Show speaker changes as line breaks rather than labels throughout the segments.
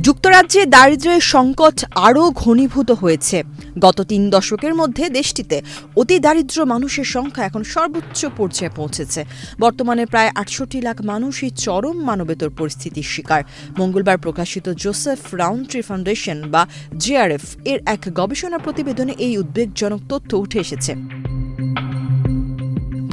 যুক্তরাজ্যে দারিদ্র্যের সংকট আরও ঘনীভূত হয়েছে। গত ৩ দশকের মধ্যে দেশটিতে অতি দারিদ্র্য মানুষের সংখ্যা এখন সর্বোচ্চ পর্যায়ে পৌঁছেছে। বর্তমানে প্রায় ৬৮ লাখ মানুষই চরম মানবেতর পরিস্থিতির শিকার। মঙ্গলবার প্রকাশিত জোসেফ রাউন্ট্রি ফাউন্ডেশন বা জেআরএফ এর এক গবেষণা প্রতিবেদনে এই উদ্বেগজনক তথ্য উঠে এসেছে।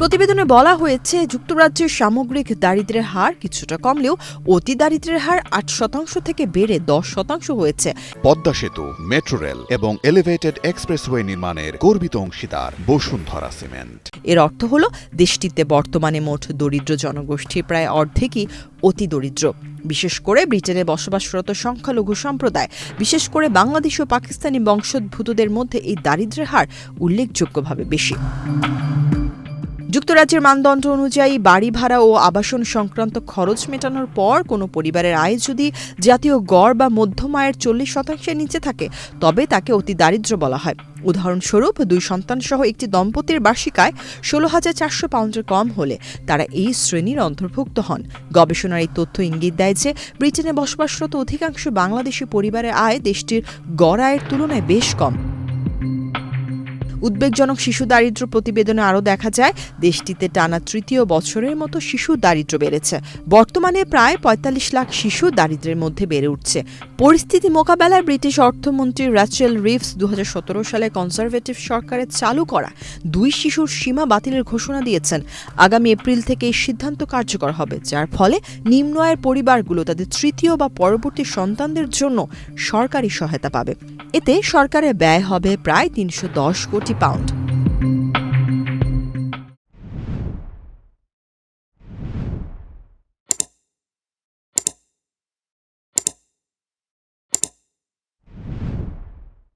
প্রতিবেদনে বলা হয়েছে, যুক্তরাজ্যের সামগ্রিক দারিদ্র্যের হার কিছুটা কমলেও অতি দারিদ্র্যের হার ৮% থেকে বেড়ে ১০% হয়েছে।
পদ্মা সেতু, মেট্রো রেল এবং এলিভেটেড এক্সপ্রেসওয়ে নির্মাণের গর্বিত অংশীদার বসুন্ধরা সিমেন্ট।
এর অর্থ হল, দেশটিতে বর্তমানে মোট দরিদ্র জনগোষ্ঠীর প্রায় অর্ধেকই অতি দরিদ্র। বিশেষ করে ব্রিটেনে বসবাসরত সংখ্যালঘু সম্প্রদায়, বিশেষ করে বাংলাদেশ ও পাকিস্তানি বংশোদ্ভূতদের মধ্যে এই দারিদ্র্যের হার উল্লেখযোগ্যভাবে বেশি। যুক্তরাজ্যের মানদণ্ড অনুযায়ী বাড়ি ভাড়া ও আবাসন সংক্রান্ত খরচ মেটানোর পর কোনো পরিবারের আয় যদি জাতীয় গড় বা মধ্যম আয়ের ৪০% নিচে থাকে, তবে তাকে অতি দারিদ্র্য বলা হয়। উদাহরণস্বরূপ, 2 সন্তানসহ একটি দম্পতির বার্ষিক আয় ১৬,৪০০ পাউন্ডের কম হলে তারা এই শ্রেণীর অন্তর্ভুক্ত হন। গবেষণার এই তথ্য ইঙ্গিত দেয় যে, ব্রিটেনে বসবাসরত অধিকাংশ বাংলাদেশি পরিবারের আয় দেশটির গড় আয়ের তুলনায় বেশ কম। উদ্বেগজনক শিশু দারিদ্র্য প্রতিবেদনে আরও দেখা যায়, দেশটিতে টানা ৩য় বছরের মতো শিশু দারিদ্র্য বেড়েছে। বর্তমানে প্রায় ৪৫ লাখ শিশু দারিদ্র্যের মধ্যে বেড়ে উঠছে। পরিস্থিতি মোকাবেলায় ব্রিটিশ অর্থমন্ত্রী র্যাচেল রিভস ২০১৭ সালে কনজারভেটিভ সরকারের চালু করা ২ শিশুর সীমা বাতিলের ঘোষণা দিয়েছেন। আগামী এপ্রিল থেকে এই সিদ্ধান্ত কার্যকর হবে, যার ফলে নিম্ন আয়ের পরিবারগুলো তাদের ৩য় বা পরবর্তী সন্তানদের জন্য সরকারি সহায়তা পাবে। এতে সরকারের ব্যয় হবে প্রায় ৩১০ কোটি পাউন্ড।